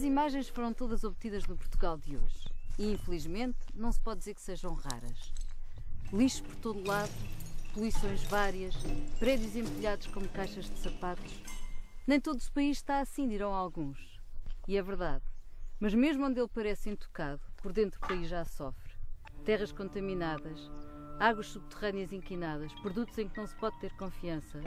Estas imagens foram todas obtidas no Portugal de hoje e, infelizmente, não se pode dizer que sejam raras. Lixo por todo lado, poluições várias, prédios empilhados como caixas de sapatos. Nem todo o país está assim, dirão alguns. E é verdade. Mas mesmo onde ele parece intocado, por dentro o país já sofre. Terras contaminadas, águas subterrâneas inquinadas, produtos em que não se pode ter confiança.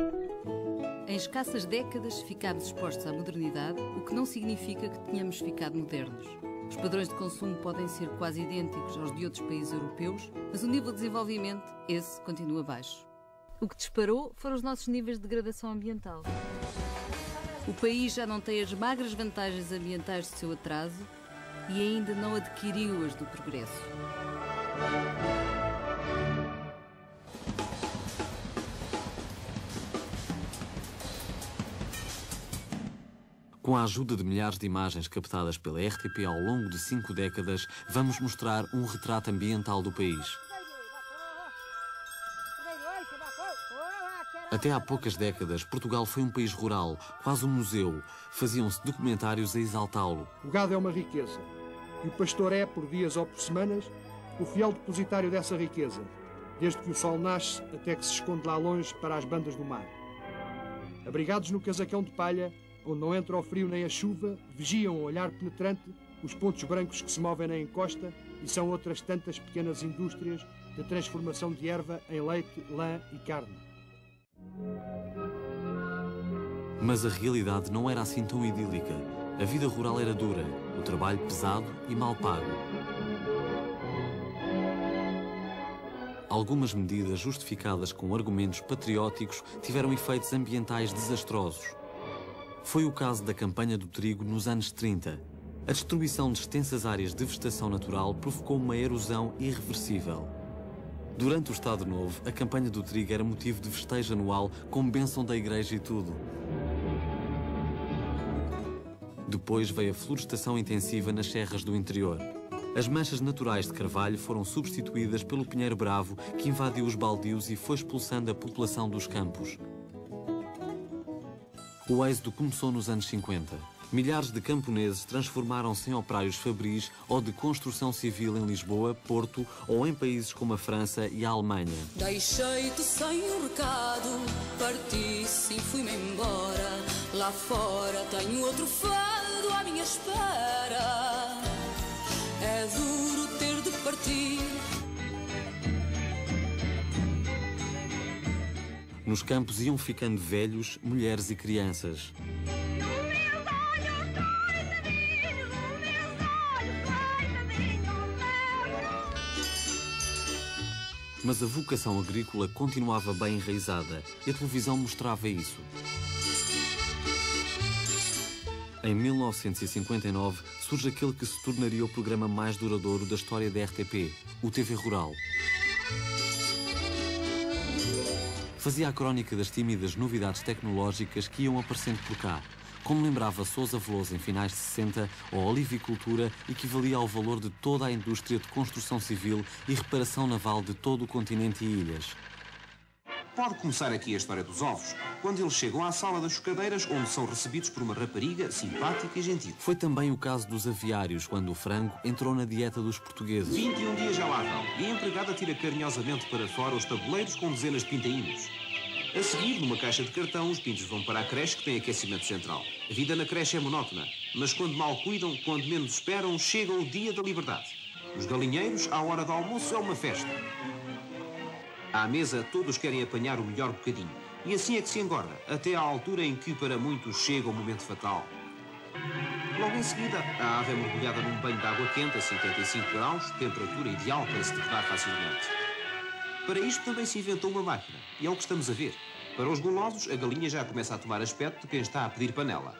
Em escassas décadas ficámos expostos à modernidade, o que não significa que tenhamos ficado modernos. Os padrões de consumo podem ser quase idênticos aos de outros países europeus, mas o nível de desenvolvimento, esse, continua baixo. O que disparou foram os nossos níveis de degradação ambiental. O país já não tem as magras vantagens ambientais do seu atraso e ainda não adquiriu as do progresso. Com a ajuda de milhares de imagens captadas pela RTP ao longo de 5 décadas, vamos mostrar um retrato ambiental do país. Até há poucas décadas, Portugal foi um país rural, quase um museu. Faziam-se documentários a exaltá-lo. O gado é uma riqueza, e o pastor é, por dias ou por semanas, o fiel depositário dessa riqueza, desde que o sol nasce até que se esconde lá longe para as bandas do mar. Abrigados no casacão de palha, onde não entra o frio nem a chuva, vigiam o olhar penetrante os pontos brancos que se movem na encosta e são outras tantas pequenas indústrias de transformação de erva em leite, lã e carne. Mas a realidade não era assim tão idílica. A vida rural era dura, o trabalho pesado e mal pago. Algumas medidas justificadas com argumentos patrióticos tiveram efeitos ambientais desastrosos. Foi o caso da campanha do trigo nos anos 30. A destruição de extensas áreas de vegetação natural provocou uma erosão irreversível. Durante o Estado Novo, a campanha do trigo era motivo de festejo anual com bênção da igreja e tudo. Depois veio a florestação intensiva nas serras do interior. As manchas naturais de carvalho foram substituídas pelo pinheiro bravo, que invadiu os baldios e foi expulsando a população dos campos. O êxodo começou nos anos 50. Milhares de camponeses transformaram-se em operários fabris ou de construção civil em Lisboa, Porto ou em países como a França e a Alemanha. Deixei-te sem um recado, parti sim, fui-me embora. Lá fora tenho outro fado à minha espera. É duro ter de partir. Nos campos iam ficando velhos, mulheres e crianças. Mas a vocação agrícola continuava bem enraizada e a televisão mostrava isso. Em 1959 surge aquele que se tornaria o programa mais duradouro da história da RTP, o TV Rural. Fazia a crónica das tímidas novidades tecnológicas que iam aparecendo por cá. Como lembrava Sousa Veloso em finais de 60, a olivicultura equivalia ao valor de toda a indústria de construção civil e reparação naval de todo o continente e ilhas. Pode começar aqui a história dos ovos, quando eles chegam à sala das chocadeiras, onde são recebidos por uma rapariga simpática e gentil. Foi também o caso dos aviários, quando o frango entrou na dieta dos portugueses. 21 dias já lá vão, e a empregada tira carinhosamente para fora os tabuleiros com dezenas de pintainhos. A seguir, numa caixa de cartão, os pintos vão para a creche, que tem aquecimento central. A vida na creche é monótona, mas quando mal cuidam, quando menos esperam, chega o dia da liberdade. Nos galinheiros, à hora do almoço, é uma festa. À mesa, todos querem apanhar o melhor bocadinho. E assim é que se engorda, até à altura em que, para muitos, chega o momento fatal. Logo em seguida, a ave é mergulhada num banho de água quente a 55 graus, temperatura ideal para se degradar facilmente. Para isto também se inventou uma máquina, e é o que estamos a ver. Para os golosos, a galinha já começa a tomar aspecto de quem está a pedir panela.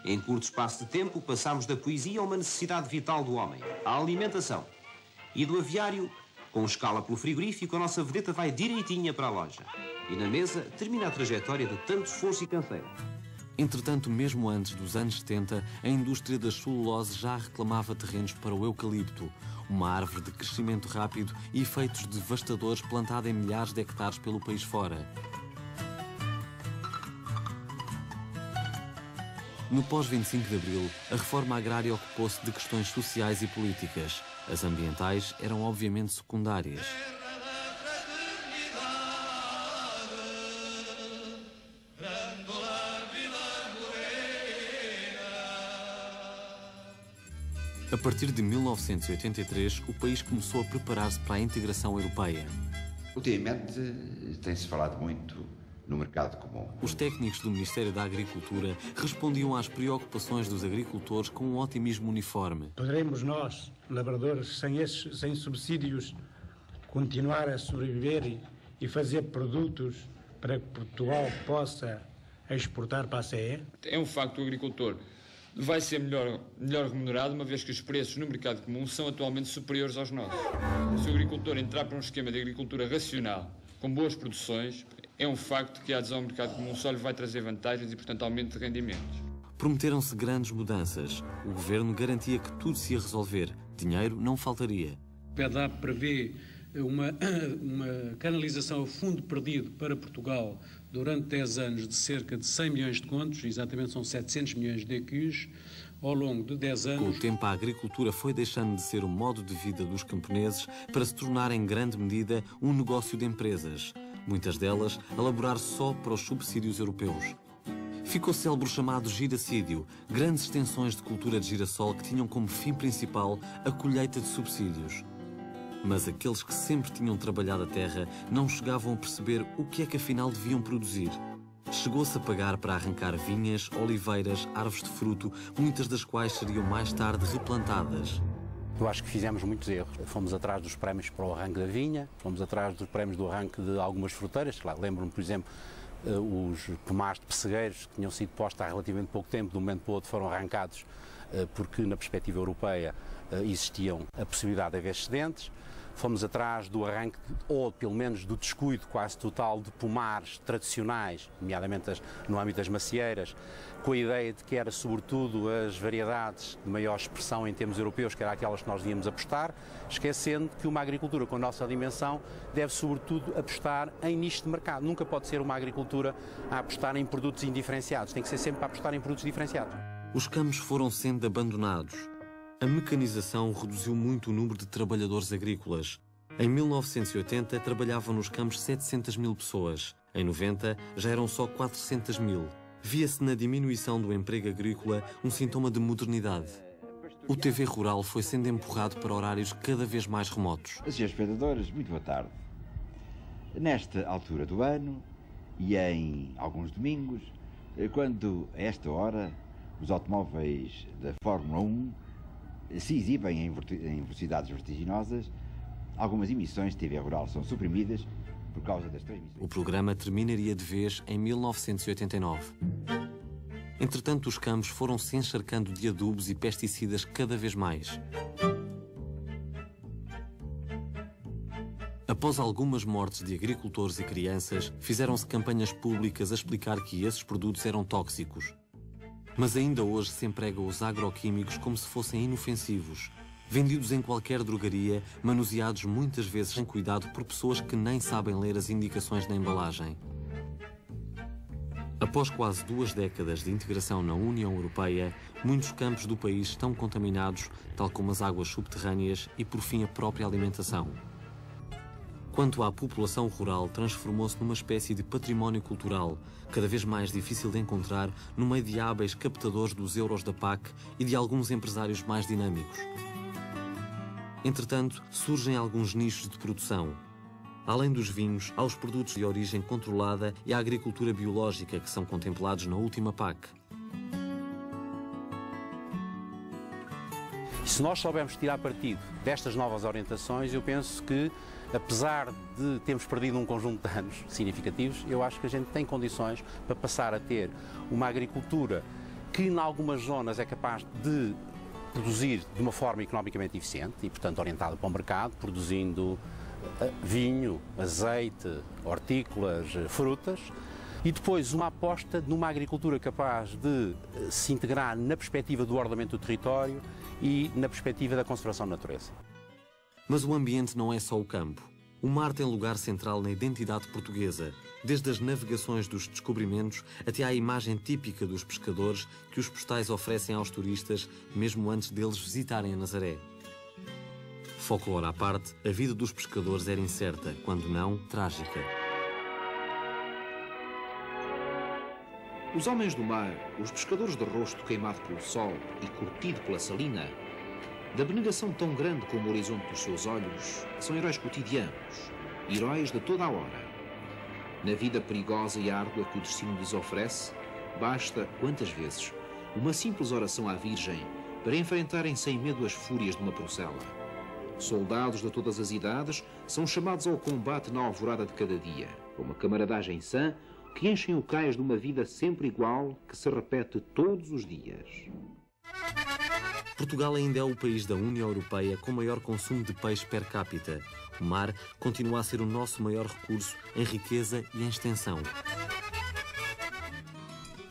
Em curto espaço de tempo, passamos da poesia a uma necessidade vital do homem, a alimentação. E do aviário, com escala pelo frigorífico, a nossa vedeta vai direitinha para a loja. E na mesa, termina a trajetória de tanto esforço e canseiro. Entretanto, mesmo antes dos anos 70, a indústria das celulose já reclamava terrenos para o eucalipto, uma árvore de crescimento rápido e efeitos devastadores plantada em milhares de hectares pelo país fora. No pós-25 de Abril, a reforma agrária ocupou-se de questões sociais e políticas. As ambientais eram obviamente secundárias. A partir de 1983, o país começou a preparar-se para a integração europeia. Ultimamente tem-se falado muito no mercado comum. Os técnicos do Ministério da Agricultura respondiam às preocupações dos agricultores com um otimismo uniforme. Poderemos nós, lavradores, sem subsídios, continuar a sobreviver e fazer produtos para que Portugal possa exportar para a CE? É um facto, o agricultor vai ser melhor remunerado, uma vez que os preços no mercado comum são atualmente superiores aos nossos. Se o agricultor entrar para um esquema de agricultura racional, com boas produções, é um facto que a adesão ao mercado comum só lhe vai trazer vantagens e, portanto, aumento de rendimentos. Prometeram-se grandes mudanças. O governo garantia que tudo se ia resolver. Dinheiro não faltaria. O PEDAP prevê uma canalização ao fundo perdido para Portugal durante 10 anos de cerca de 100 milhões de contos, exatamente são 700 milhões de EQs, ao longo de 10 anos. Com o tempo, a agricultura foi deixando de ser o modo de vida dos camponeses para se tornar, em grande medida, um negócio de empresas. Muitas delas a laborar só para os subsídios europeus. Ficou célebre o chamado giracídio, grandes extensões de cultura de girassol que tinham como fim principal a colheita de subsídios. Mas aqueles que sempre tinham trabalhado a terra não chegavam a perceber o que é que afinal deviam produzir. Chegou-se a pagar para arrancar vinhas, oliveiras, árvores de fruto, muitas das quais seriam mais tarde replantadas. Eu acho que fizemos muitos erros. Fomos atrás dos prémios para o arranque da vinha, fomos atrás dos prémios do arranque de algumas fruteiras. Lembro-me, por exemplo, os pomares de pessegueiros que tinham sido postos há relativamente pouco tempo, de um momento para o outro foram arrancados porque na perspectiva europeia existiam a possibilidade de haver excedentes. Fomos atrás do arranque, ou pelo menos do descuido quase total de pomares tradicionais, nomeadamente no âmbito das macieiras, com a ideia de que era sobretudo as variedades de maior expressão em termos europeus, que eram aquelas que nós devíamos apostar, esquecendo que uma agricultura com a nossa dimensão deve sobretudo apostar em nicho de mercado. Nunca pode ser uma agricultura a apostar em produtos indiferenciados, tem que ser sempre a apostar em produtos diferenciados. Os campos foram sendo abandonados. A mecanização reduziu muito o número de trabalhadores agrícolas. Em 1980 trabalhavam nos campos 700 mil pessoas. Em 90 já eram só 400 mil. Via-se na diminuição do emprego agrícola um sintoma de modernidade. O TV rural foi sendo empurrado para horários cada vez mais remotos. Senhores espectadores, muito boa tarde. Nesta altura do ano e em alguns domingos, quando a esta hora os automóveis da Fórmula 1 se exibem em velocidades vertiginosas, algumas emissões de TV rural são suprimidas por causa das transmissões. O programa terminaria de vez em 1989. Entretanto, os campos foram se encharcando de adubos e pesticidas cada vez mais. Após algumas mortes de agricultores e crianças, fizeram-se campanhas públicas a explicar que esses produtos eram tóxicos. Mas ainda hoje se empregam os agroquímicos como se fossem inofensivos, vendidos em qualquer drogaria, manuseados muitas vezes sem cuidado por pessoas que nem sabem ler as indicações na embalagem. Após quase 2 décadas de integração na União Europeia, muitos campos do país estão contaminados, tal como as águas subterrâneas e, por fim, a própria alimentação. Quanto à população rural, transformou-se numa espécie de património cultural, cada vez mais difícil de encontrar no meio de hábeis captadores dos euros da PAC e de alguns empresários mais dinâmicos. Entretanto, surgem alguns nichos de produção. Além dos vinhos, há os produtos de origem controlada e a agricultura biológica que são contemplados na última PAC. Se nós soubermos tirar partido destas novas orientações, eu penso que, apesar de termos perdido um conjunto de anos significativos, eu acho que a gente tem condições para passar a ter uma agricultura que, em algumas zonas, é capaz de produzir de uma forma economicamente eficiente e, portanto, orientada para o mercado, produzindo vinho, azeite, hortícolas, frutas, e depois uma aposta numa agricultura capaz de se integrar na perspectiva do ordenamento do território e na perspectiva da conservação da natureza. Mas o ambiente não é só o campo. O mar tem lugar central na identidade portuguesa, desde as navegações dos descobrimentos até à imagem típica dos pescadores que os postais oferecem aos turistas, mesmo antes deles visitarem a Nazaré. Folclore à parte, a vida dos pescadores era incerta, quando não, trágica. Os homens do mar, os pescadores de rosto queimado pelo sol e curtido pela salina, da abnegação tão grande como o horizonte dos seus olhos, são heróis cotidianos, heróis de toda a hora. Na vida perigosa e árdua que o destino lhes oferece, basta, quantas vezes, uma simples oração à Virgem para enfrentarem sem medo as fúrias de uma procela. Soldados de todas as idades são chamados ao combate na alvorada de cada dia, com uma camaradagem sã que enchem o cais de uma vida sempre igual que se repete todos os dias. Portugal ainda é o país da União Europeia com maior consumo de peixe per capita. O mar continua a ser o nosso maior recurso em riqueza e em extensão.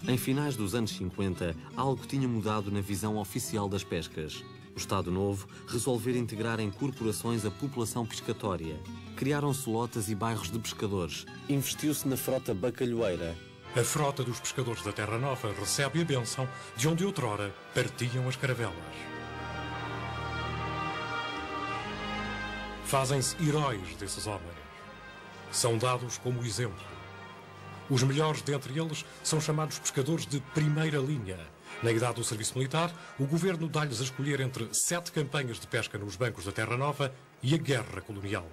Em finais dos anos 50, algo tinha mudado na visão oficial das pescas. O Estado Novo resolveu integrar em corporações a população pescatória. Criaram-se lotas e bairros de pescadores. Investiu-se na frota bacalhoeira. A frota dos pescadores da Terra Nova recebe a bênção de onde outrora partiam as caravelas. Fazem-se heróis desses homens. São dados como exemplo. Os melhores dentre eles são chamados pescadores de primeira linha. Na idade do serviço militar, o governo dá-lhes a escolher entre 7 campanhas de pesca nos bancos da Terra Nova e a guerra colonial.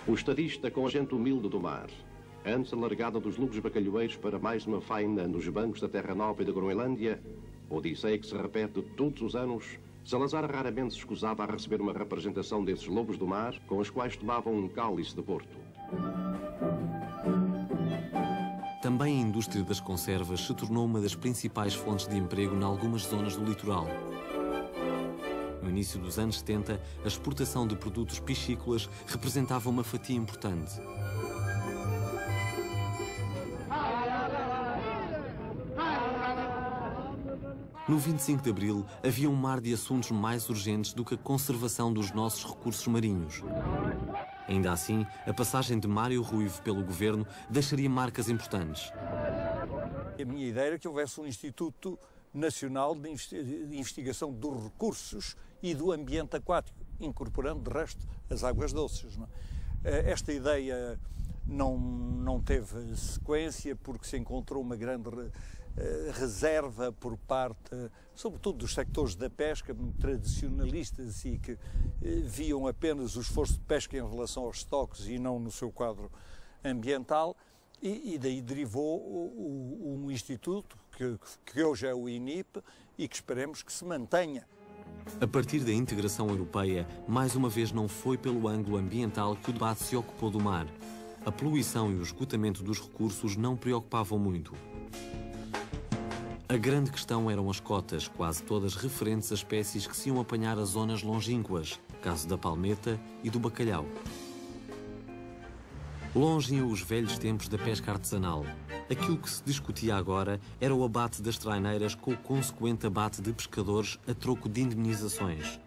O estadista com a gente humilde do mar. Antes a largada dos lugos bacalhoeiros para mais uma faina nos bancos da Terra Nova e da Groenlândia, odisseia que se repete todos os anos, Salazar raramente se escusava a receber uma representação desses lobos do mar com os quais tomavam um cálice de Porto. Também a indústria das conservas se tornou uma das principais fontes de emprego em algumas zonas do litoral. No início dos anos 70, a exportação de produtos piscícolas representava uma fatia importante. No 25 de Abril, havia um mar de assuntos mais urgentes do que a conservação dos nossos recursos marinhos. Ainda assim, a passagem de Mário Ruivo pelo governo deixaria marcas importantes. A minha ideia era que houvesse um Instituto Nacional de Investigação dos Recursos e do Ambiente Aquático, incorporando, de resto, as águas doces. Não é? Esta ideia não teve sequência porque se encontrou uma grande reserva por parte, sobretudo dos sectores da pesca, muito tradicionalistas e que viam apenas o esforço de pesca em relação aos estoques e não no seu quadro ambiental, e daí derivou um instituto que hoje é o INIP e que esperemos que se mantenha. A partir da integração europeia, mais uma vez não foi pelo ângulo ambiental que o debate se ocupou do mar. A poluição e o esgotamento dos recursos não preocupavam muito. A grande questão eram as cotas, quase todas referentes a espécies que se iam apanhar às zonas longínquas, caso da palmeta e do bacalhau. Longe iam os velhos tempos da pesca artesanal. Aquilo que se discutia agora era o abate das traineiras com o consequente abate de pescadores a troco de indemnizações.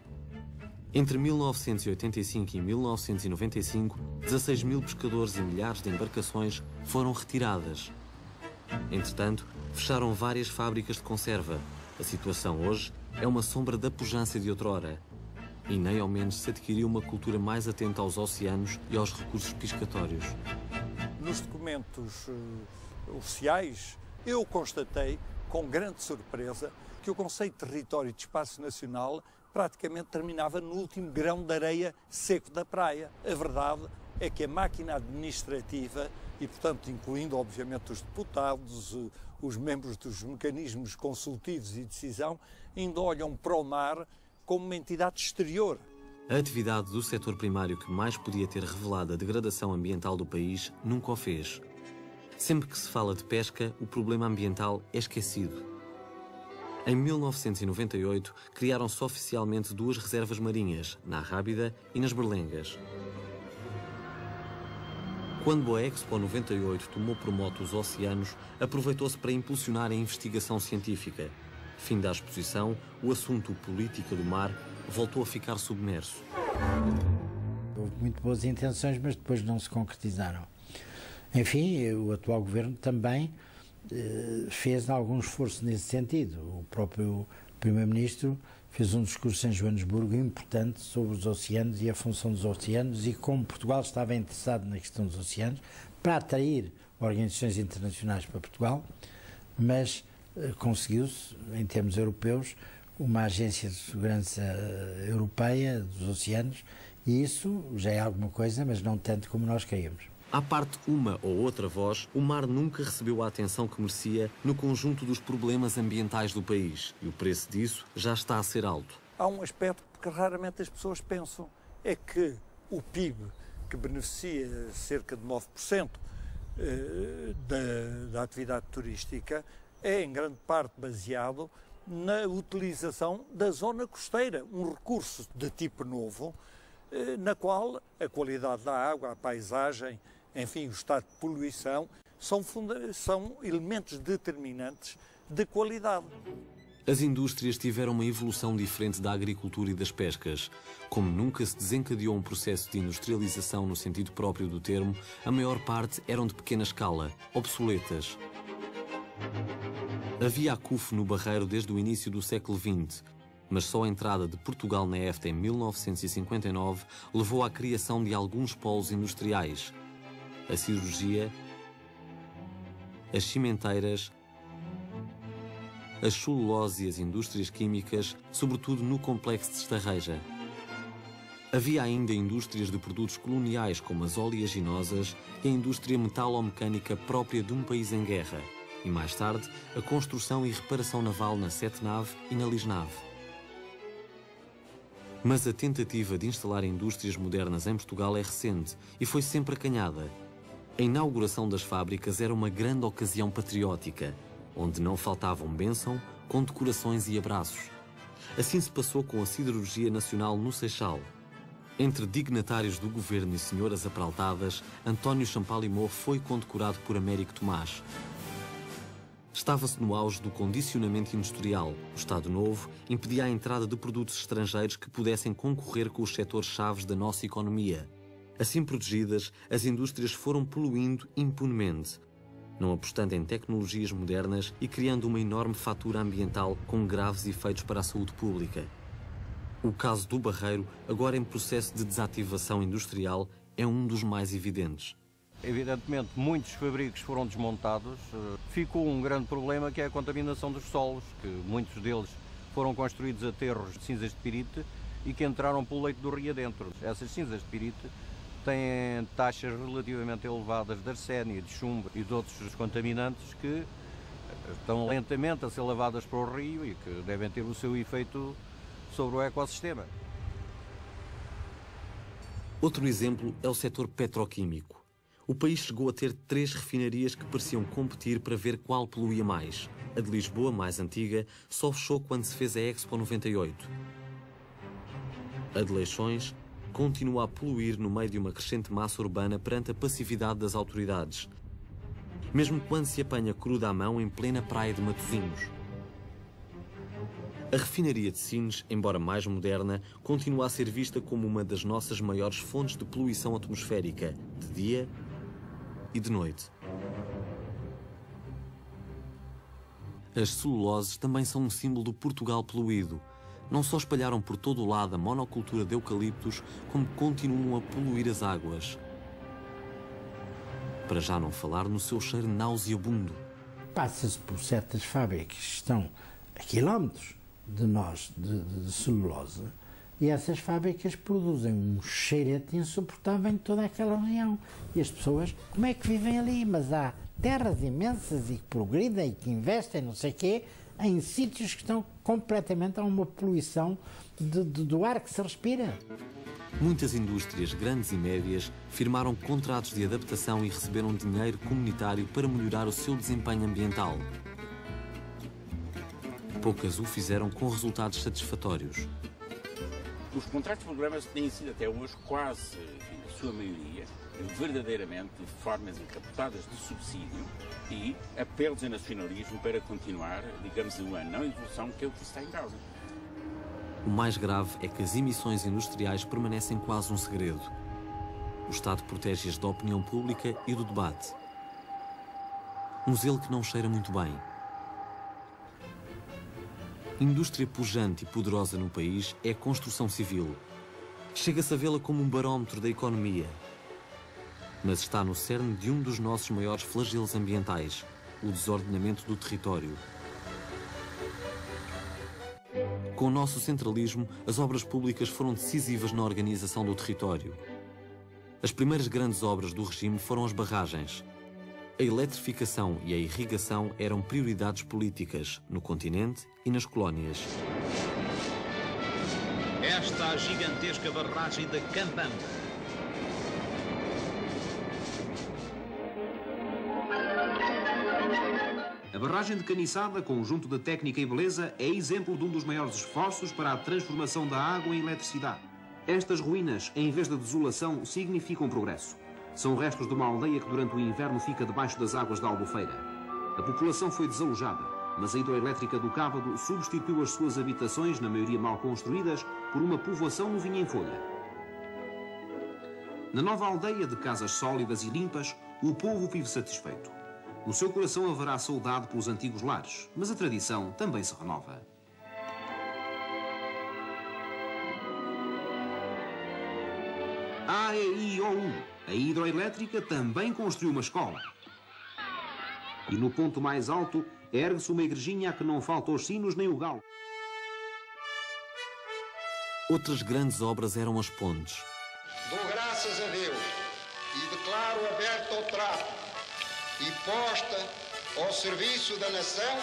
Entre 1985 e 1995, 16 mil pescadores e milhares de embarcações foram retiradas. Entretanto, fecharam várias fábricas de conserva. A situação hoje é uma sombra da pujança de outrora. E nem ao menos se adquiriu uma cultura mais atenta aos oceanos e aos recursos pescatórios. Nos documentos oficiais, eu constatei, com grande surpresa, que o conceito de território e de espaço nacional praticamente terminava no último grão de areia seco da praia. A verdade é que a máquina administrativa, e portanto incluindo obviamente os deputados, os membros dos mecanismos consultivos e de decisão, ainda olham para o mar como uma entidade exterior. A atividade do setor primário que mais podia ter revelado a degradação ambiental do país nunca o fez. Sempre que se fala de pesca, o problema ambiental é esquecido. Em 1998, criaram-se oficialmente 2 reservas marinhas, na Rábida e nas Berlengas. Quando a Expo 98 tomou por mote os oceanos, aproveitou-se para impulsionar a investigação científica. Fim da exposição, o assunto política do mar voltou a ficar submerso. Houve muito boas intenções, mas depois não se concretizaram. Enfim, o atual governo também fez algum esforço nesse sentido. O próprio Primeiro-Ministro fez um discurso em Joanesburgo importante sobre os oceanos e a função dos oceanos e como Portugal estava interessado na questão dos oceanos para atrair organizações internacionais para Portugal, mas conseguiu-se, em termos europeus, uma agência de segurança europeia dos oceanos e isso já é alguma coisa, mas não tanto como nós queríamos. À parte uma ou outra voz, o mar nunca recebeu a atenção que merecia no conjunto dos problemas ambientais do país. E o preço disso já está a ser alto. Há um aspecto que raramente as pessoas pensam, é que o PIB, que beneficia cerca de 9% da atividade turística, é em grande parte baseado na utilização da zona costeira, um recurso de tipo novo, na qual a qualidade da água, a paisagem, enfim, o estado de poluição, são elementos determinantes de qualidade. As indústrias tiveram uma evolução diferente da agricultura e das pescas. Como nunca se desencadeou um processo de industrialização no sentido próprio do termo, a maior parte eram de pequena escala, obsoletas. Havia acufo no Barreiro desde o início do século XX, mas só a entrada de Portugal na EFTA em 1959 levou à criação de alguns polos industriais. A cirurgia, as cimenteiras, as celulose e as indústrias químicas, sobretudo no complexo de Estarreja. Havia ainda indústrias de produtos coloniais como as oleaginosas e a indústria metalomecânica própria de um país em guerra. E mais tarde, a construção e reparação naval na Sete-Nave e na Lisnave. Mas a tentativa de instalar indústrias modernas em Portugal é recente e foi sempre acanhada. A inauguração das fábricas era uma grande ocasião patriótica, onde não faltavam bênção, condecorações e abraços. Assim se passou com a Siderurgia Nacional no Seixal. Entre dignatários do governo e senhoras apraltadas, António Champalimau foi condecorado por Américo Tomás. Estava-se no auge do condicionamento industrial. O Estado Novo impedia a entrada de produtos estrangeiros que pudessem concorrer com os setores-chave da nossa economia. Assim protegidas, as indústrias foram poluindo impunemente, não apostando em tecnologias modernas e criando uma enorme fatura ambiental com graves efeitos para a saúde pública. O caso do Barreiro, agora em processo de desativação industrial, é um dos mais evidentes. Evidentemente, muitos fabricos foram desmontados. Ficou um grande problema que é a contaminação dos solos, que muitos deles foram construídos aterros de cinzas de pirite e que entraram pelo leito do rio adentro. Essas cinzas de pirite têm taxas relativamente elevadas de arsénio, de chumbo e de outros contaminantes que estão lentamente a ser lavadas para o rio e que devem ter o seu efeito sobre o ecossistema. Outro exemplo é o setor petroquímico. O país chegou a ter 3 refinarias que pareciam competir para ver qual poluía mais. A de Lisboa, mais antiga, só fechou quando se fez a Expo 98. A de Leixões continua a poluir no meio de uma crescente massa urbana perante a passividade das autoridades, mesmo quando se apanha cruda à mão em plena praia de Matosinhos. A refinaria de Sines, embora mais moderna, continua a ser vista como uma das nossas maiores fontes de poluição atmosférica, de dia e de noite. As celuloses também são um símbolo do Portugal poluído. Não só espalharam por todo o lado a monocultura de eucaliptos, como continuam a poluir as águas. Para já não falar no seu cheiro nauseabundo. Passa-se por certas fábricas que estão a quilómetros de nós, de celulose, e essas fábricas produzem um cheirete insuportável em toda aquela região. E as pessoas, como é que vivem ali? Mas há terras imensas e que progridem e que investem, não sei o quê, em sítios que estão completamente a uma poluição do ar que se respira. Muitas indústrias grandes e médias firmaram contratos de adaptação e receberam dinheiro comunitário para melhorar o seu desempenho ambiental. Poucas o fizeram com resultados satisfatórios. Os contratos de programas têm sido até hoje quase, na sua maioria, verdadeiramente formas encapotadas de subsídio e apelos a nacionalismo para continuar, digamos, uma não evolução que é o que está em causa. O mais grave é que as emissões industriais permanecem quase um segredo. O Estado protege-as da opinião pública e do debate. Um zelo que não cheira muito bem. Indústria pujante e poderosa no país é a construção civil. Chega-se a vê-la como um barómetro da economia. Mas está no cerne de um dos nossos maiores flagelos ambientais, o desordenamento do território. Com o nosso centralismo, as obras públicas foram decisivas na organização do território. As primeiras grandes obras do regime foram as barragens. A eletrificação e a irrigação eram prioridades políticas no continente e nas colónias. Esta a gigantesca barragem de Cambamba. A barragem de Caniçada, conjunto de técnica e beleza, é exemplo de um dos maiores esforços para a transformação da água em eletricidade. Estas ruínas, em vez de desolação, significam progresso. São restos de uma aldeia que durante o inverno fica debaixo das águas da Albufeira. A população foi desalojada, mas a hidroelétrica do Cávado substituiu as suas habitações, na maioria mal construídas, por uma povoação novinha em folha. Na nova aldeia de casas sólidas e limpas, o povo vive satisfeito. No seu coração haverá saudade pelos antigos lares, mas a tradição também se renova. AEI-OU, a hidroelétrica também construiu uma escola. E no ponto mais alto, ergue-se uma igrejinha a que não faltam os sinos nem o galo. Outras grandes obras eram as pontes. Dou graças a Deus e declaro aberto ao trato e posta ao serviço da nação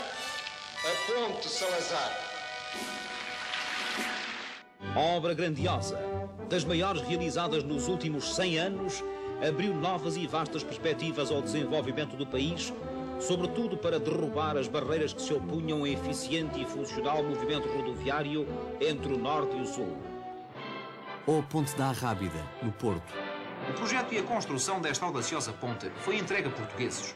a Ponte Salazar. Obra grandiosa, das maiores realizadas nos últimos 100 anos, abriu novas e vastas perspectivas ao desenvolvimento do país, sobretudo para derrubar as barreiras que se opunham a eficiente e funcional movimento rodoviário entre o Norte e o Sul. Ou a Ponte da Arrábida, no Porto. O projeto e a construção desta audaciosa ponte foi entregue a portugueses.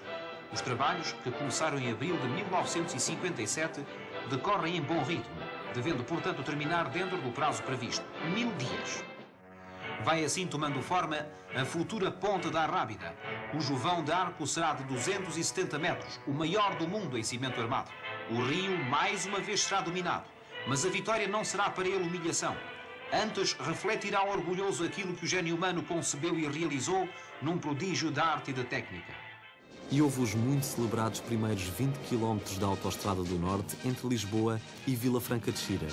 Os trabalhos, que começaram em abril de 1957, decorrem em bom ritmo, devendo, portanto, terminar dentro do prazo previsto, 1000 dias. Vai assim tomando forma a futura Ponte da Arrábida, cujo vão de arco será de 270 metros, o maior do mundo em cimento armado. O rio, mais uma vez, será dominado, mas a vitória não será para ele humilhação. Antes, refletirá orgulhoso aquilo que o gênio humano concebeu e realizou num prodígio de arte e de técnica. E houve os muito celebrados primeiros 20 km da Autostrada do Norte entre Lisboa e Vila Franca de Xira.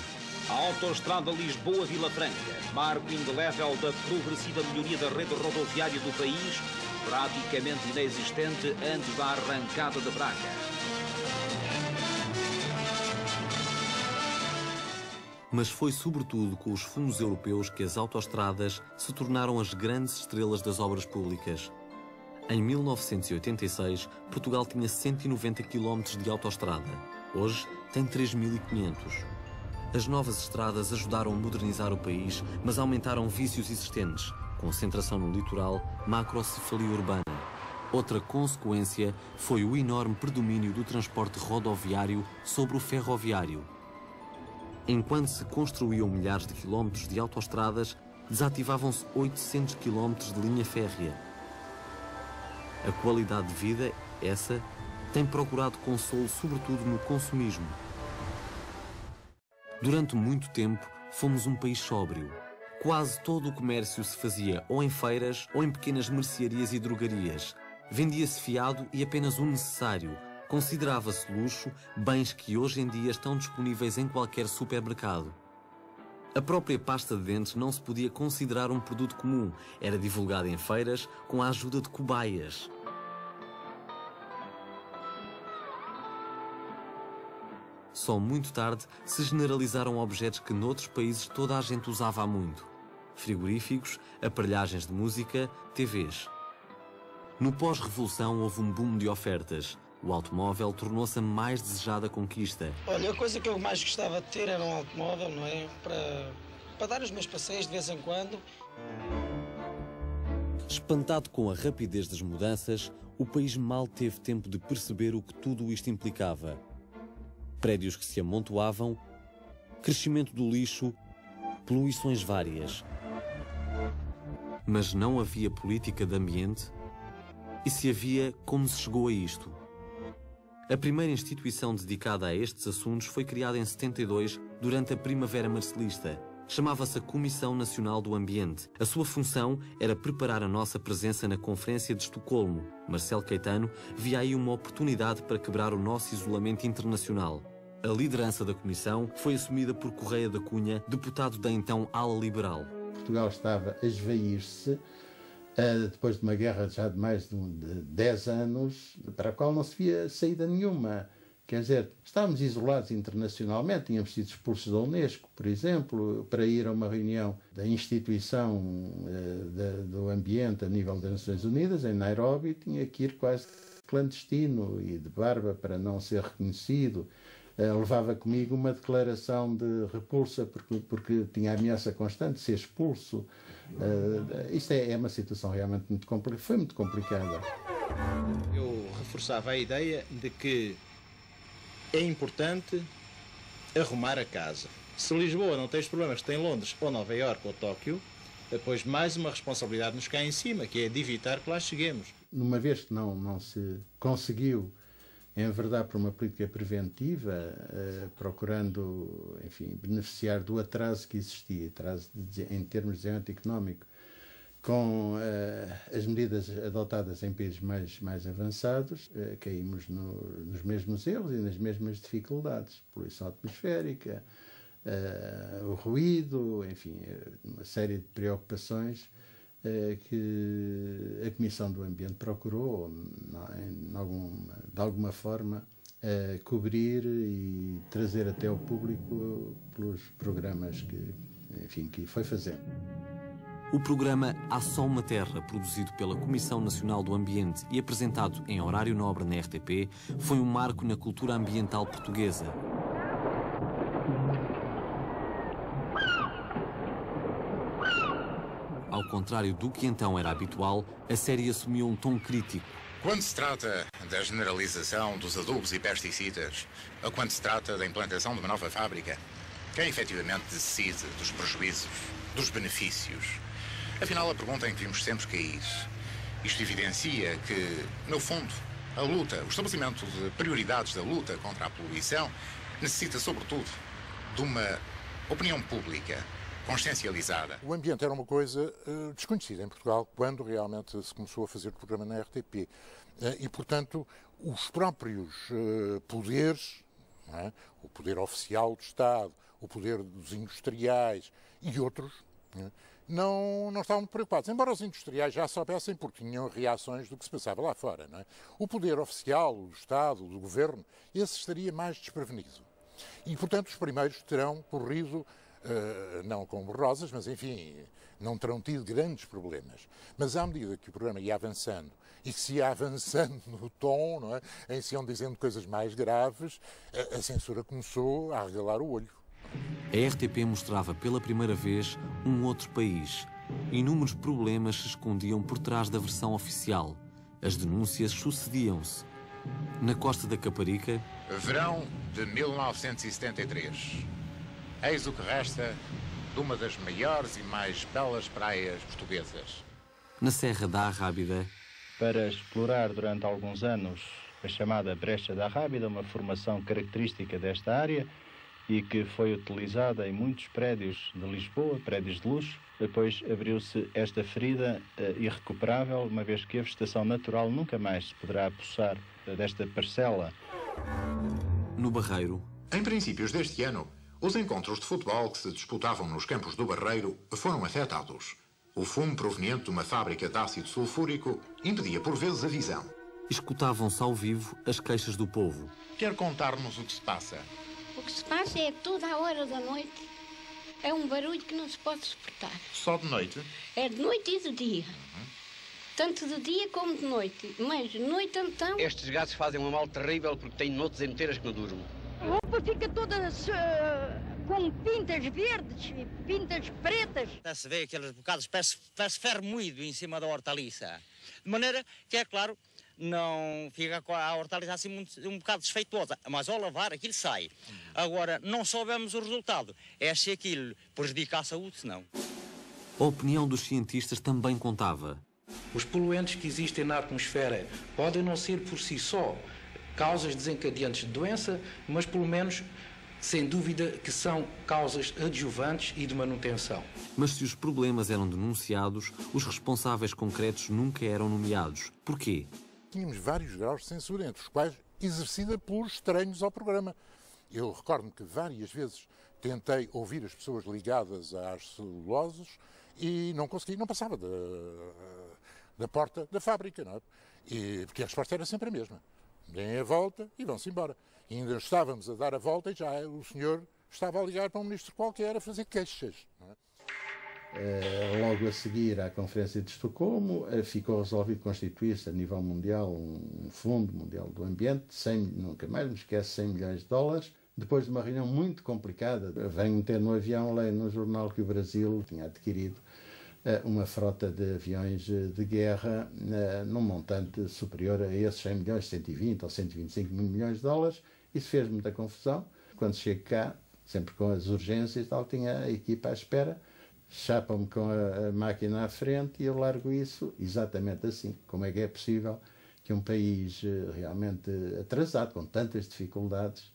A Autostrada Lisboa-Vila Franca, marco indelével da progressiva melhoria da rede rodoviária do país, praticamente inexistente antes da arrancada de Braga. Mas foi sobretudo com os fundos europeus que as autoestradas se tornaram as grandes estrelas das obras públicas. Em 1986, Portugal tinha 190 km de autoestrada. Hoje tem 3.500. As novas estradas ajudaram a modernizar o país, mas aumentaram vícios existentes, concentração no litoral, macrocefalia urbana. Outra consequência foi o enorme predomínio do transporte rodoviário sobre o ferroviário. Enquanto se construíam milhares de quilómetros de autoestradas, desativavam-se 800 quilómetros de linha férrea. A qualidade de vida, essa, tem procurado consolo sobretudo no consumismo. Durante muito tempo, fomos um país sóbrio. Quase todo o comércio se fazia ou em feiras ou em pequenas mercearias e drogarias. Vendia-se fiado e apenas o necessário. Considerava-se luxo bens que hoje em dia estão disponíveis em qualquer supermercado. A própria pasta de dentes não se podia considerar um produto comum. Era divulgada em feiras com a ajuda de cobaias. Só muito tarde se generalizaram objetos que noutros países toda a gente usava há muito. Frigoríficos, aparelhagens de música, TVs. No pós-revolução houve um boom de ofertas. O automóvel tornou-se a mais desejada conquista. Olha, a coisa que eu mais gostava de ter era um automóvel, não é? Para dar os meus passeios de vez em quando. Espantado com a rapidez das mudanças, o país mal teve tempo de perceber o que tudo isto implicava. Prédios que se amontoavam, crescimento do lixo, poluições várias. Mas não havia política de ambiente? E se havia, como se chegou a isto? A primeira instituição dedicada a estes assuntos foi criada em 72, durante a Primavera Marcelista. Chamava-se a Comissão Nacional do Ambiente. A sua função era preparar a nossa presença na Conferência de Estocolmo. Marcelo Caetano via aí uma oportunidade para quebrar o nosso isolamento internacional. A liderança da Comissão foi assumida por Correia da Cunha, deputado da então ala liberal. Portugal estava a esvair-se depois de uma guerra já de mais de 10 anos, para a qual não se via saída nenhuma. Quer dizer, estávamos isolados internacionalmente, tínhamos sido expulsos da Unesco, por exemplo, para ir a uma reunião da instituição do ambiente a nível das Nações Unidas, em Nairobi, tinha que ir quase clandestino e de barba para não ser reconhecido. Levava comigo uma declaração de repulsa porque tinha a ameaça constante de ser expulso. Isto é uma situação realmente muito complicada. Foi muito complicada. Eu reforçava a ideia de que é importante arrumar a casa. Se Lisboa não tem os problemas que tem Londres ou Nova Iorque ou Tóquio, depois mais uma responsabilidade nos cai em cima, que é de evitar que lá cheguemos. Uma vez que não se conseguiu enverdar por uma política preventiva, procurando, enfim, beneficiar do atraso que existia, atraso em termos de desenvolvimento económico, com as medidas adotadas em países mais avançados, caímos nos mesmos erros e nas mesmas dificuldades. Poluição atmosférica, o ruído, enfim, uma série de preocupações que a Comissão do Ambiente procurou, de alguma forma, cobrir e trazer até ao público pelos programas que foi fazendo. O programa Há Só Uma Terra, produzido pela Comissão Nacional do Ambiente e apresentado em horário nobre na RTP, foi um marco na cultura ambiental portuguesa. Ao contrário do que então era habitual, a série assumiu um tom crítico. Quando se trata da generalização dos adubos e pesticidas, ou quando se trata da implantação de uma nova fábrica, quem efetivamente decide dos prejuízos, dos benefícios? Afinal, a pergunta em que vimos sempre cair. Isto evidencia que, no fundo, a luta, o estabelecimento de prioridades da luta contra a poluição necessita, sobretudo, de uma opinião pública consciencializada. O ambiente era uma coisa desconhecida em Portugal quando realmente se começou a fazer o programa na RTP. E, portanto, os próprios poderes, não é? O poder oficial do Estado, o poder dos industriais e outros, não estavam preocupados. Embora os industriais já soubessem porque tinham reações do que se passava lá fora. Não é? O poder oficial do Estado, do Governo, esse estaria mais desprevenido. E, portanto, os primeiros terão corrido não como rosas, mas enfim, não terão tido grandes problemas. Mas à medida que o programa ia avançando e que se ia avançando no tom, não é? Em se iam dizendo coisas mais graves, a censura começou a arregalar o olho. A RTP mostrava pela primeira vez um outro país. Inúmeros problemas se escondiam por trás da versão oficial. As denúncias sucediam-se. Na costa da Caparica... Verão de 1973. Eis o que resta de uma das maiores e mais belas praias portuguesas. Na Serra da Arrábida... Para explorar durante alguns anos a chamada Brecha da Arrábida, uma formação característica desta área e que foi utilizada em muitos prédios de Lisboa, prédios de luxo. Depois abriu-se esta ferida irrecuperável, uma vez que a vegetação natural nunca mais se poderá apossar desta parcela. No Barreiro... Em princípios deste ano, os encontros de futebol que se disputavam nos campos do Barreiro foram afetados. O fumo proveniente de uma fábrica de ácido sulfúrico impedia por vezes a visão. Escutavam-se ao vivo as queixas do povo. Quer contar-nos o que se passa? O que se passa é toda a hora da noite. É um barulho que não se pode suportar. Só de noite? É de noite e de dia. Tanto de dia como de noite. Mas de noite então... Estes gatos fazem um mal terrível porque têm noites inteiras que não durmam. A roupa fica toda com pintas verdes, pintas pretas. Se vê aqueles bocados, parece ferro moído em cima da hortaliça. De maneira que, é claro, não fica com a hortaliça assim um bocado desfeituosa. Mas ao lavar, aquilo sai. Agora, não soubemos o resultado. É se aquilo prejudica a saúde, se não. A opinião dos cientistas também contava. Os poluentes que existem na atmosfera podem não ser por si só causas desencadeantes de doença, mas pelo menos, sem dúvida, que são causas adjuvantes e de manutenção. Mas se os problemas eram denunciados, os responsáveis concretos nunca eram nomeados. Porquê? Tínhamos vários graus de censura, entre os quais exercida por estranhos ao programa. Eu recordo-me que várias vezes tentei ouvir as pessoas ligadas às celuloses e não consegui, não passava da porta da fábrica, não é? Porque a resposta era sempre a mesma. Deem a volta e vão-se embora. E ainda estávamos a dar a volta e já o senhor estava a ligar para um ministro qualquer a fazer queixas. Não é? Logo a seguir à Conferência de Estocolmo, ficou resolvido constituir-se a nível mundial um Fundo Mundial do Ambiente, nunca mais me esqueço, 100 milhões de dólares. Depois de uma reunião muito complicada, venho ter no avião, leio no jornal que o Brasil tinha adquirido uma frota de aviões de guerra num montante superior a esses 100 milhões, 120 ou 125 milhões de dólares. Isso fez muita confusão. Quando chego cá, sempre com as urgências, tal, tinha a equipa à espera, chapam-me com a máquina à frente e eu largo isso exatamente assim. Como é que é possível que um país realmente atrasado, com tantas dificuldades,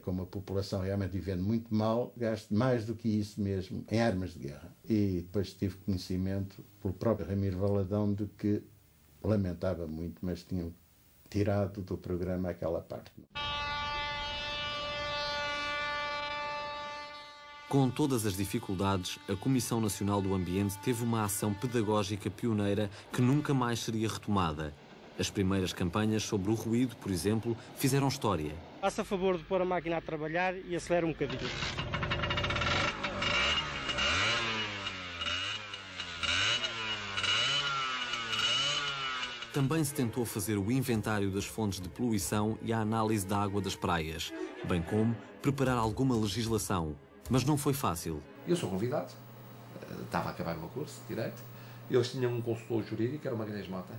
com uma população realmente vivendo muito mal, gaste mais do que isso mesmo em armas de guerra? E depois tive conhecimento pelo próprio Ramiro Valadão de que lamentava muito, mas tinham tirado do programa aquela parte. Com todas as dificuldades, a Comissão Nacional do Ambiente teve uma ação pedagógica pioneira que nunca mais seria retomada. As primeiras campanhas sobre o ruído, por exemplo, fizeram história. Faça a favor de pôr a máquina a trabalhar e acelera um bocadinho. Também se tentou fazer o inventário das fontes de poluição e a análise da água das praias, bem como preparar alguma legislação. Mas não foi fácil. Eu sou convidado, estava a acabar o meu curso de Direito, eles tinham um consultor jurídico, era o Magalhães Mota,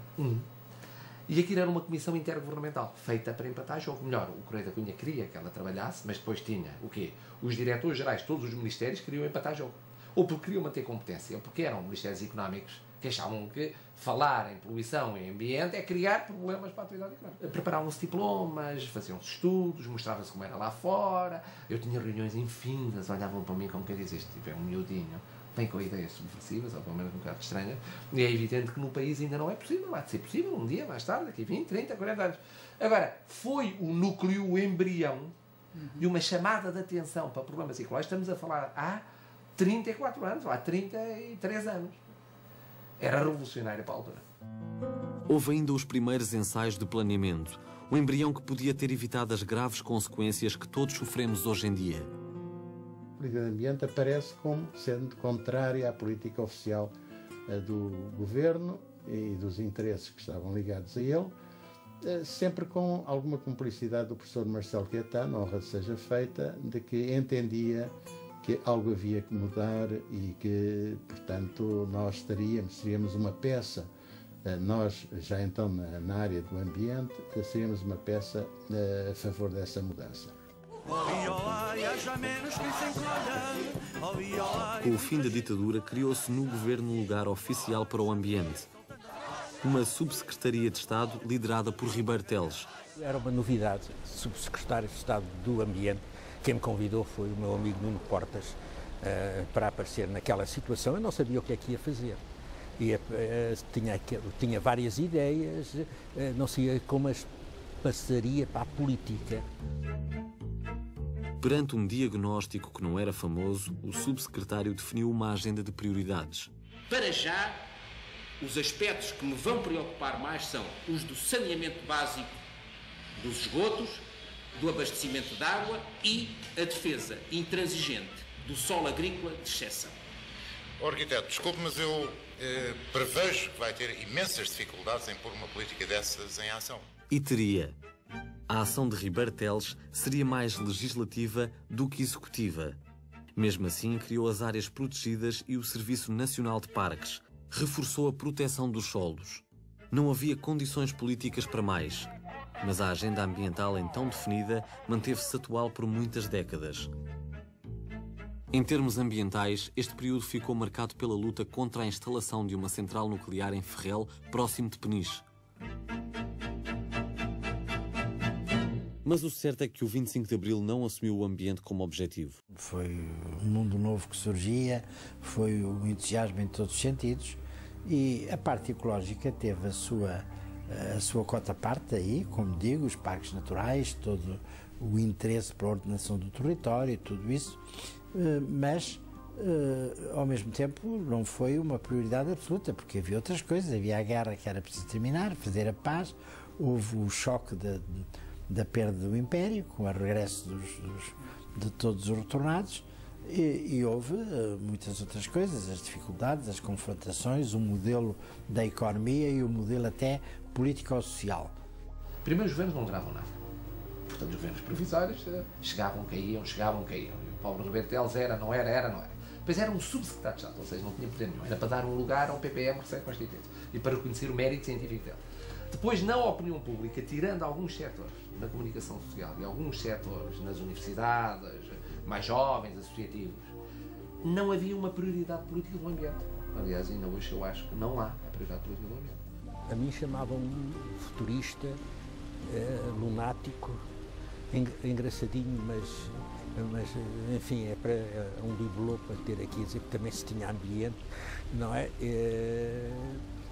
e aquilo era uma comissão intergovernamental, feita para empatar jogo. Melhor, o Correio da Cunha queria que ela trabalhasse, mas depois tinha o quê? Os diretores gerais de todos os ministérios queriam empatar jogo. Ou porque queriam manter competência, ou porque eram ministérios económicos que achavam que falar em poluição e ambiente é criar problemas para a atividade económica. Preparavam-se diplomas, faziam-se estudos, mostrava-se como era lá fora. Eu tinha reuniões infindas, olhavam para mim como quem diz, este tipo é um miudinho, vem com ideias subversivas, ou pelo menos um bocado estranhas, e é evidente que no país ainda não é possível, há de ser possível um dia mais tarde, daqui 20, 30, 40 anos. Agora, foi o núcleo, o embrião, de uma chamada de atenção para problemas ecológicos. Estamos a falar há 34 anos, ou há 33 anos. Era revolucionário para a altura. Houve ainda os primeiros ensaios de planeamento, o embrião que podia ter evitado as graves consequências que todos sofremos hoje em dia. A política de ambiente aparece como sendo contrária à política oficial do governo e dos interesses que estavam ligados a ele, sempre com alguma cumplicidade do professor Marcelo Caetano, honra seja feita, de que entendia que algo havia que mudar e que, portanto, nós seríamos uma peça, nós já então na área do ambiente, seríamos uma peça a favor dessa mudança. Com o fim da ditadura, criou-se no governo um lugar oficial para o ambiente. Uma subsecretaria de Estado liderada por Ribeiro Teles. Era uma novidade, subsecretário de Estado do Ambiente. Quem me convidou foi o meu amigo Nuno Portas para aparecer naquela situação. Eu não sabia o que é que ia fazer. E, tinha várias ideias, não sabia como as passaria para a política. Perante um diagnóstico que não era famoso, o subsecretário definiu uma agenda de prioridades. Para já, os aspectos que me vão preocupar mais são os do saneamento básico dos esgotos, do abastecimento de água e a defesa intransigente do solo agrícola de exceção. Arquiteto, desculpe, mas eu prevejo que vai ter imensas dificuldades em pôr uma política dessas em ação. E teria. A ação de Ribeiro Teles seria mais legislativa do que executiva. Mesmo assim, criou as áreas protegidas e o Serviço Nacional de Parques. Reforçou a proteção dos solos. Não havia condições políticas para mais, mas a agenda ambiental então definida manteve-se atual por muitas décadas. Em termos ambientais, este período ficou marcado pela luta contra a instalação de uma central nuclear em Ferrel, próximo de Peniche. Mas o certo é que o 25 de Abril não assumiu o ambiente como objetivo. Foi um mundo novo que surgia, foi um entusiasmo em todos os sentidos e a parte ecológica teve a sua cota parte aí, como digo, os parques naturais, todo o interesse pela ordenação do território, tudo isso, mas ao mesmo tempo não foi uma prioridade absoluta, porque havia outras coisas, havia a guerra que era preciso terminar, fazer a paz, houve o choque da perda do Império, com o regresso de todos os retornados, e houve muitas outras coisas, as dificuldades, as confrontações, o modelo da economia e o modelo até político-social. Primeiro, os governos não duravam nada. Portanto, os governos provisórios chegavam, caíam. E o Paulo Ribeiro Teles não era. Depois era um subsecretário de Estado, ou seja, não tinha poder nenhum. Era para dar um lugar ao PPM recém-constituído e para reconhecer o mérito científico dele. Depois, na opinião pública, tirando alguns setores da comunicação social e alguns setores nas universidades, mais jovens, associativos, não havia uma prioridade política do ambiente. Aliás, ainda hoje eu acho que não há a prioridade política do ambiente. A mim chamavam-me futurista, lunático, engraçadinho, mas enfim, é um bibelô para ter aqui a dizer que também se tinha ambiente, não é?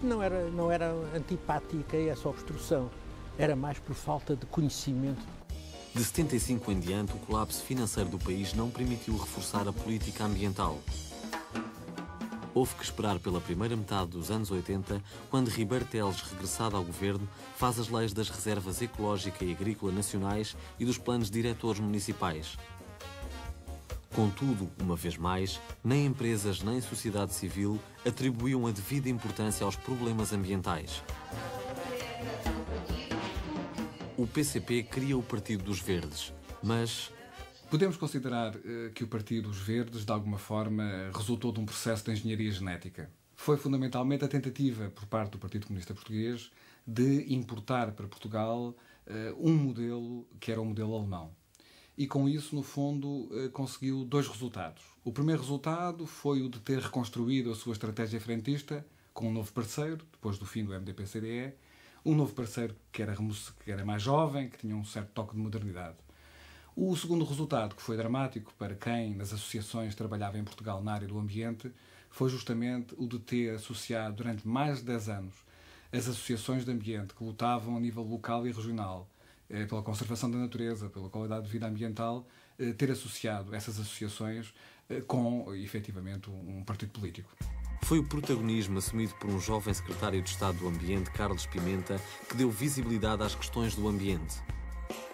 Não era antipática a essa obstrução, era mais por falta de conhecimento. De 75 em diante, o colapso financeiro do país não permitiu reforçar a política ambiental. Houve que esperar pela primeira metade dos anos 80, quando Ribeiro Teles, regressado ao governo, faz as leis das reservas ecológica e agrícola nacionais e dos planos diretores municipais. Contudo, uma vez mais, nem empresas nem sociedade civil atribuíam a devida importância aos problemas ambientais. O PCP cria o Partido dos Verdes, mas... Podemos considerar que o Partido dos Verdes, de alguma forma, resultou de um processo de engenharia genética. Foi fundamentalmente a tentativa, por parte do Partido Comunista Português, de importar para Portugal um modelo que era o modelo alemão. E com isso, no fundo, conseguiu dois resultados. O primeiro resultado foi o de ter reconstruído a sua estratégia frentista com um novo parceiro, depois do fim do MDP-CDE, um novo parceiro que era mais jovem, que tinha um certo toque de modernidade. O segundo resultado, que foi dramático para quem nas associações trabalhava em Portugal na área do ambiente, foi justamente o de ter associado durante mais de 10 anos as associações de ambiente que lutavam a nível local e regional pela conservação da natureza, pela qualidade de vida ambiental, ter associado essas associações com, efetivamente, um partido político. Foi o protagonismo assumido por um jovem secretário de Estado do Ambiente, Carlos Pimenta, que deu visibilidade às questões do ambiente.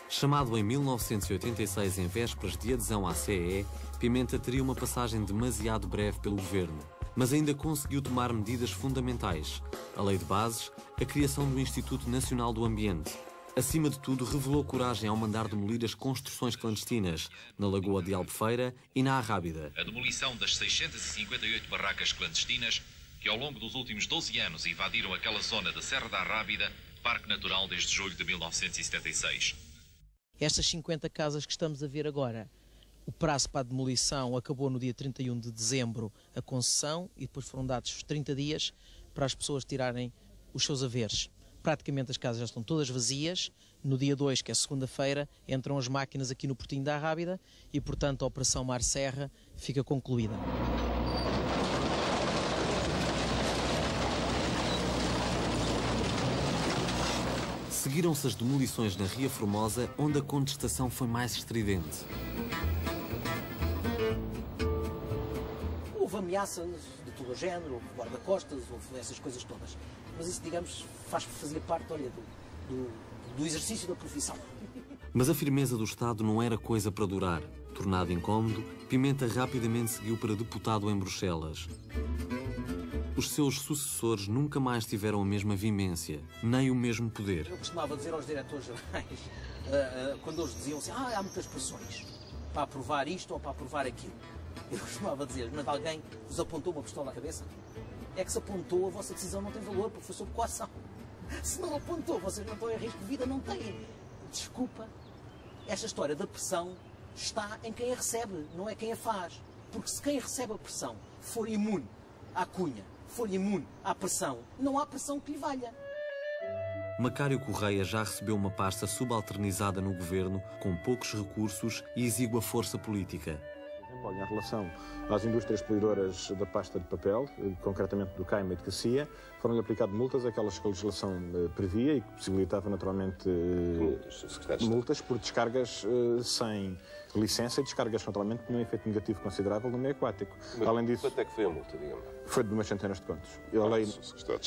Chamado em 1986 em vésperas de adesão à CEE, Pimenta teria uma passagem demasiado breve pelo governo, mas ainda conseguiu tomar medidas fundamentais: a Lei de Bases, a criação do Instituto Nacional do Ambiente. Acima de tudo, revelou coragem ao mandar demolir as construções clandestinas na Lagoa de Albufeira e na Arrábida. A demolição das 658 barracas clandestinas que ao longo dos últimos 12 anos invadiram aquela zona da Serra da Arrábida, Parque Natural desde julho de 1976. Estas 50 casas que estamos a ver agora, o prazo para a demolição acabou no dia 31 de dezembro a concessão e depois foram dados 30 dias para as pessoas tirarem os seus haveres. Praticamente as casas já estão todas vazias. No dia 2, que é segunda-feira, entram as máquinas aqui no Portinho da Arrábida e, portanto, a Operação Mar Serra fica concluída. Seguiram-se as demolições na Ria Formosa, onde a contestação foi mais estridente. Houve ameaças de todo o género, houve guarda-costas, houve essas coisas todas. Mas isso, digamos, fazia parte, olha, do exercício da profissão. Mas a firmeza do Estado não era coisa para durar. Tornado incómodo, Pimenta rapidamente seguiu para deputado em Bruxelas. Os seus sucessores nunca mais tiveram a mesma vimência, nem o mesmo poder. Eu costumava dizer aos diretores gerais, quando eles diziam assim, há muitas pressões para aprovar isto ou para aprovar aquilo. Eu costumava dizer, mas alguém vos apontou uma pistola à cabeça? É que se apontou, a vossa decisão não tem valor, porque foi sob coação. Se não apontou, vocês não estão em risco de vida, não têm. Desculpa, esta história da pressão está em quem a recebe, não é quem a faz. Porque se quem recebe a pressão for imune à cunha, for imune à pressão, não há pressão que lhe valha. Macário Correia já recebeu uma pasta subalternizada no governo, com poucos recursos e exígua força política. Olha, em relação às indústrias poluidoras da pasta de papel, concretamente do Caima e de Cacia, foram-lhe aplicadas multas, aquelas que a legislação previa e que possibilitava naturalmente multas por descargas sem licença e descargas naturalmente que tinham um efeito negativo considerável no meio aquático. Mas além disso, quanto é que foi a multa, digamos? Foi de umas centenas de contos. A lei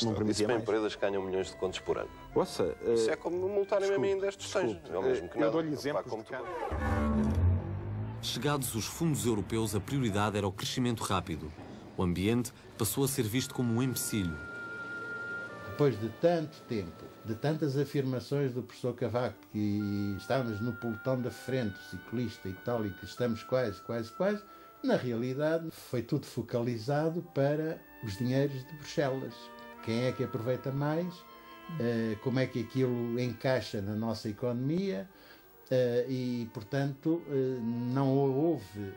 não permitia Isso para mais. empresas que ganham milhões de contos por ano. Ouça, isso é como multarem mesmo em 10 tostões. É o mesmo que nada. Eu dou-lhe exemplos de cada... Chegados os fundos europeus, a prioridade era o crescimento rápido. O ambiente passou a ser visto como um empecilho. Depois de tanto tempo, de tantas afirmações do professor Cavaco, que estamos no pelotão da frente, o ciclista e tal, e que estamos quase, na realidade foi tudo focalizado para os dinheiros de Bruxelas. Quem é que aproveita mais, como é que aquilo encaixa na nossa economia, e, portanto, não houve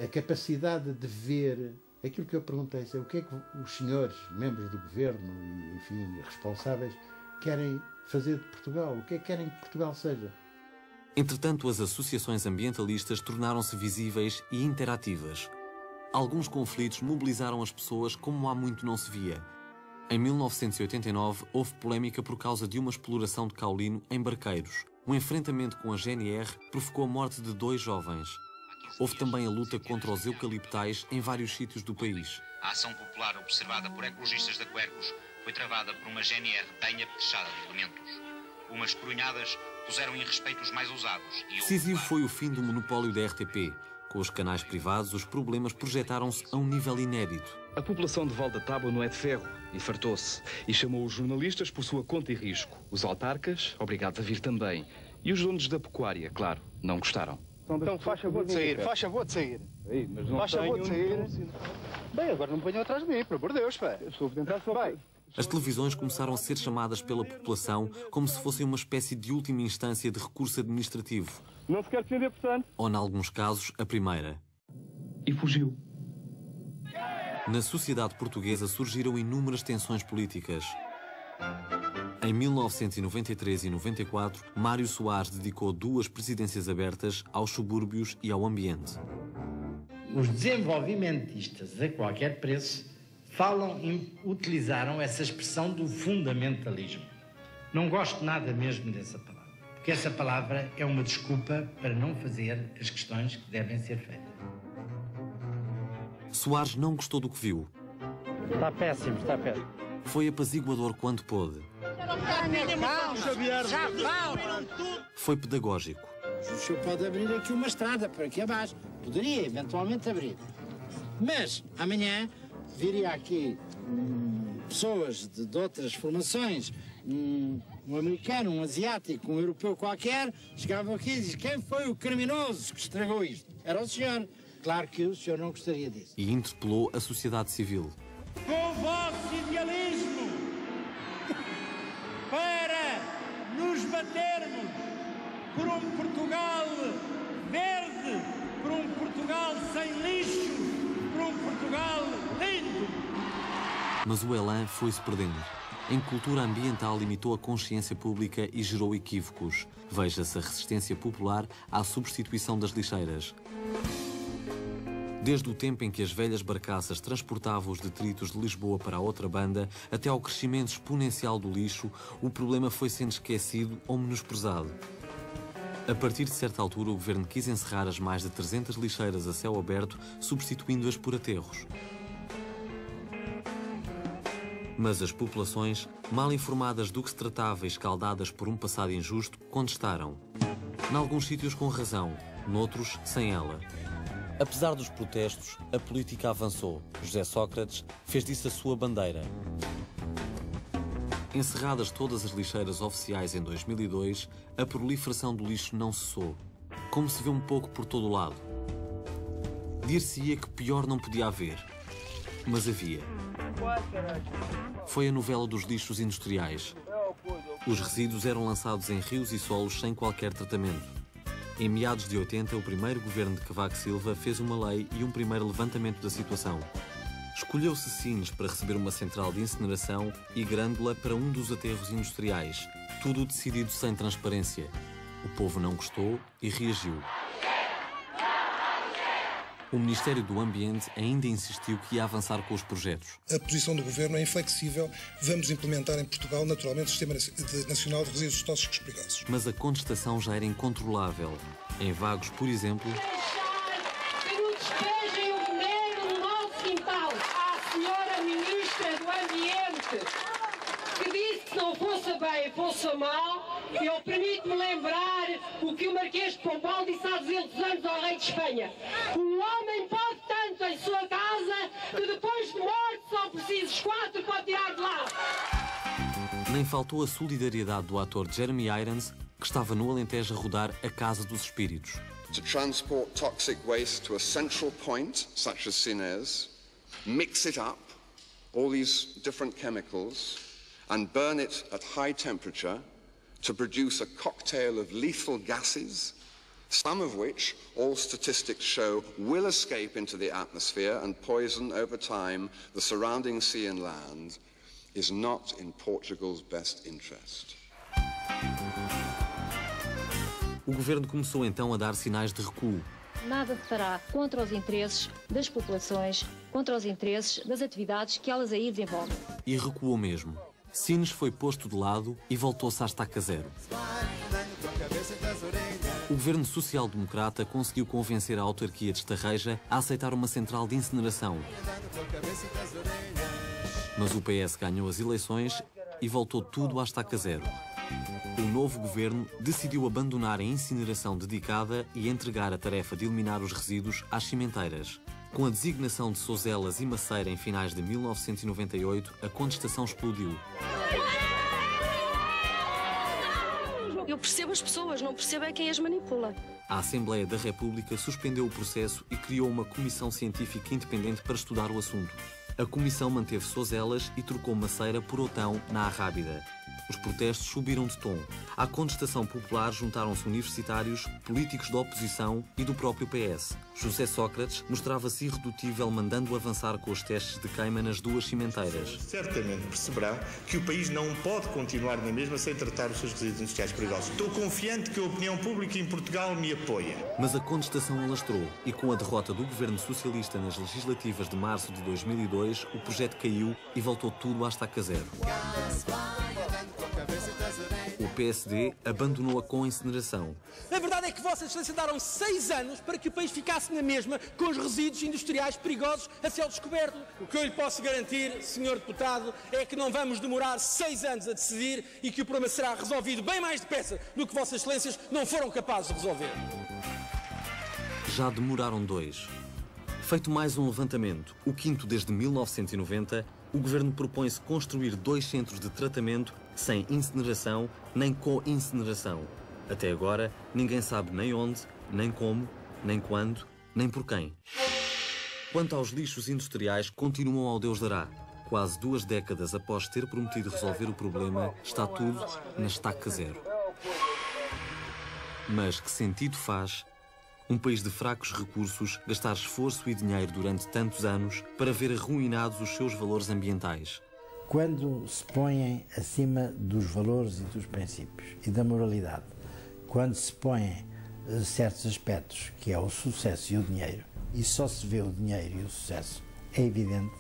a capacidade de ver aquilo que eu perguntei, o que é que os senhores, membros do governo e, enfim, responsáveis, querem fazer de Portugal, o que é que querem que Portugal seja. Entretanto, as associações ambientalistas tornaram-se visíveis e interativas. Alguns conflitos mobilizaram as pessoas como há muito não se via. Em 1989, houve polémica por causa de uma exploração de caolino em Barqueiros. Um enfrentamento com a GNR provocou a morte de 2 jovens. Houve também a luta contra os eucaliptais em vários sítios do país. A ação popular observada por ecologistas da Quercus foi travada por uma GNR bem apetrechada de elementos. Umas corunhadas puseram em respeito os mais ousados. Decisivo foi o fim do monopólio da RTP. Com os canais privados, os problemas projetaram-se a um nível inédito. A população de Val da Tábua não é de ferro e fartou-se. E chamou os jornalistas por sua conta e risco. Os autarcas, obrigados a vir também. E os donos da pecuária, claro, não gostaram. Então faz favor de sair, faz favor de sair. Faz favor de sair. Bem, agora não me venham atrás de mim, pelo amor de Deus, pá. Eu estou a tentar só. Vai. As televisões começaram a ser chamadas pela população como se fossem uma espécie de última instância de recurso administrativo. Não se quer defender, portanto. Ou, em alguns casos, a primeira. E fugiu. Na sociedade portuguesa surgiram inúmeras tensões políticas. Em 1993 e 94, Mário Soares dedicou 2 presidências abertas aos subúrbios e ao ambiente. Os desenvolvimentistas, a qualquer preço, utilizaram essa expressão do fundamentalismo. Não gosto nada mesmo dessa palavra, porque essa palavra é uma desculpa para não fazer as questões que devem ser feitas. Soares não gostou do que viu. Está péssimo, está péssimo. Foi apaziguador quando pôde. Foi pedagógico. O senhor pode abrir aqui uma estrada por aqui abaixo. Poderia eventualmente abrir. Mas amanhã viria aqui pessoas de outras formações, um americano, um asiático, um europeu qualquer, chegavam aqui e diziam: quem foi o criminoso que estragou isto? Era o senhor. Claro que o senhor não gostaria disso. E interpelou a sociedade civil. Com o vosso idealismo, para nos batermos por um Portugal verde, por um Portugal sem lixo, por um Portugal lindo. Mas o elan foi-se perdendo. Em cultura ambiental limitou a consciência pública e gerou equívocos. Veja-se a resistência popular à substituição das lixeiras. Desde o tempo em que as velhas barcaças transportavam os detritos de Lisboa para a outra banda, até ao crescimento exponencial do lixo, o problema foi sendo esquecido ou menosprezado. A partir de certa altura, o governo quis encerrar as mais de 300 lixeiras a céu aberto, substituindo-as por aterros. Mas as populações, mal informadas do que se tratava e escaldadas por um passado injusto, contestaram. Em alguns sítios com razão, noutros sem ela. Apesar dos protestos, a política avançou. José Sócrates fez disso a sua bandeira. Encerradas todas as lixeiras oficiais em 2002, a proliferação do lixo não cessou, como se vê um pouco por todo o lado. Dir-se-ia que pior não podia haver, mas havia. Foi a novela dos lixos industriais. Os resíduos eram lançados em rios e solos sem qualquer tratamento. Em meados de 80, o primeiro governo de Cavaco Silva fez uma lei e um primeiro levantamento da situação. Escolheu-se Sines para receber uma central de incineração e Grândola para um dos aterros industriais. Tudo decidido sem transparência. O povo não gostou e reagiu. O Ministério do Ambiente ainda insistiu que ia avançar com os projetos. A posição do Governo é inflexível. Vamos implementar em Portugal, naturalmente, o Sistema Nacional de Resíduos Tóxicos Perigosos. Mas a contestação já era incontrolável. Em Vagos, por exemplo... Que não despejem o veneno no nosso quintal. À senhora Ministra do Ambiente, que disse que não fosse bem, fosse mal, eu permito-me lembrar o que o Marquês de Pombal disse há 200 anos ao rei de Espanha. Um homem pode tanto em sua casa que depois de morte são precisos 4 para tirar de lá. Nem faltou a solidariedade do ator Jeremy Irons, que estava no Alentejo a rodar A Casa dos Espíritos. To transport toxic waste to a central point, such as Sines, mix it up, all these different chemicals, and burn it at high temperature to produce a cocktail of lethal gases, some of which, all statistics show, will escape into the atmosphere and poison over time the surrounding sea and land, is not in Portugal's best interest. O governo começou então a dar sinais de recuo. Nada se fará contra os interesses das populações, contra os interesses das atividades que elas aí desenvolvem. E recuou mesmo. Sines foi posto de lado e voltou-se à estaca zero. O governo social-democrata conseguiu convencer a autarquia de Estarreja a aceitar uma central de incineração. Mas o PS ganhou as eleições e voltou tudo à estaca zero. O novo governo decidiu abandonar a incineração dedicada e entregar a tarefa de eliminar os resíduos às cimenteiras. Com a designação de Sozelas e Maceira em finais de 1998, a contestação explodiu. Eu percebo as pessoas, não percebo é quem as manipula. A Assembleia da República suspendeu o processo e criou uma comissão científica independente para estudar o assunto. A comissão manteve Sozelas e trocou Maceira por Otão, na Arrábida. Os protestos subiram de tom. À contestação popular juntaram-se universitários, políticos da oposição e do próprio PS. José Sócrates mostrava-se irredutível, mandando avançar com os testes de queima nas duas cimenteiras. Certamente perceberão que o país não pode continuar na mesma sem tratar os seus resíduos industriais perigosos. Estou confiante que a opinião pública em Portugal me apoia. Mas a contestação alastrou e, com a derrota do governo socialista nas legislativas de março de 2002, o projeto caiu e voltou tudo à estaca zero. O PSD abandonou-a com a incineração. A verdade é que Vossa Excelência deram 6 anos para que o país ficasse na mesma com os resíduos industriais perigosos a céu descoberto. O que eu lhe posso garantir, Sr. Deputado, é que não vamos demorar 6 anos a decidir e que o problema será resolvido bem mais depressa do que Vossas Excelências não foram capazes de resolver. Já demoraram 2. Feito mais um levantamento, o 5º desde 1990, o Governo propõe-se construir 2 centros de tratamento sem incineração nem co-incineração. Até agora, ninguém sabe nem onde, nem como, nem quando, nem por quem. Quanto aos lixos industriais, continuam ao Deus dará. Quase 2 décadas após ter prometido resolver o problema, está tudo na estaca zero. Mas que sentido faz um país de fracos recursos gastar esforço e dinheiro durante tantos anos para ver arruinados os seus valores ambientais? Quando se põem acima dos valores e dos princípios e da moralidade, quando se põem certos aspectos, que é o sucesso e o dinheiro, e só se vê o dinheiro e o sucesso, é evidente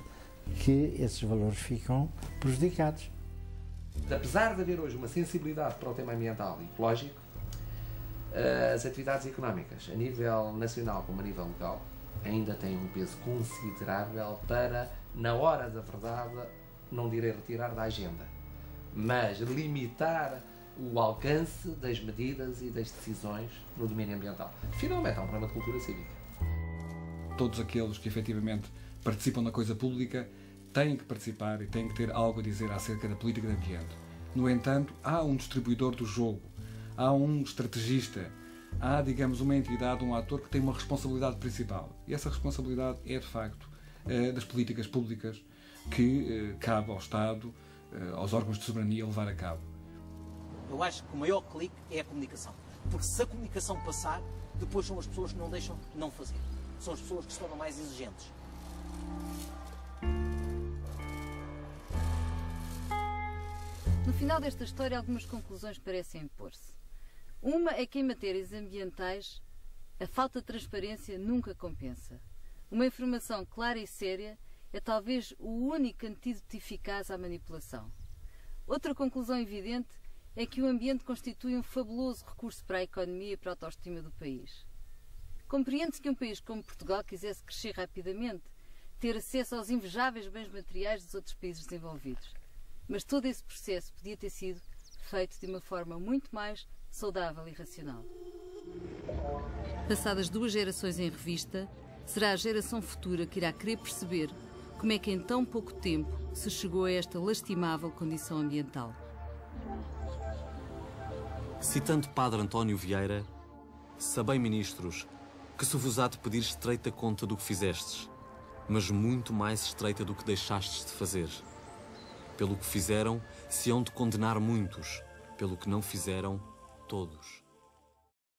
que esses valores ficam prejudicados. Apesar de haver hoje uma sensibilidade para o tema ambiental e ecológico, as atividades económicas, a nível nacional como a nível local, ainda têm um peso considerável para, na hora da verdade, não direi retirar da agenda, mas limitar o alcance das medidas e das decisões no domínio ambiental. Finalmente, há um problema de cultura cívica. Todos aqueles que efetivamente participam na coisa pública têm que participar e têm que ter algo a dizer acerca da política de ambiente. No entanto, há um distribuidor do jogo, há um estrategista, há, digamos, uma entidade, um ator que tem uma responsabilidade principal. E essa responsabilidade é, de facto, das políticas públicas que cabe ao Estado, aos órgãos de soberania levar a cabo. Eu acho que o maior clique é a comunicação. Porque se a comunicação passar, depois são as pessoas que não deixam de não fazer. São as pessoas que se tornam mais exigentes. No final desta história, algumas conclusões parecem impor-se. Uma é que, em matérias ambientais, a falta de transparência nunca compensa. Uma informação clara e séria é talvez o único antídoto eficaz à manipulação. Outra conclusão evidente é que o ambiente constitui um fabuloso recurso para a economia e para a autoestima do país. Compreende-se que um país como Portugal quisesse crescer rapidamente, ter acesso aos invejáveis bens materiais dos outros países desenvolvidos. Mas todo esse processo podia ter sido feito de uma forma muito mais saudável e racional. Passadas 2 gerações em revista, será a geração futura que irá querer perceber como é que em tão pouco tempo se chegou a esta lastimável condição ambiental. Citando Padre António Vieira, sabei, ministros, que se vos há de pedir estreita conta do que fizestes, mas muito mais estreita do que deixastes de fazer. Pelo que fizeram, se hão de condenar muitos, pelo que não fizeram, todos.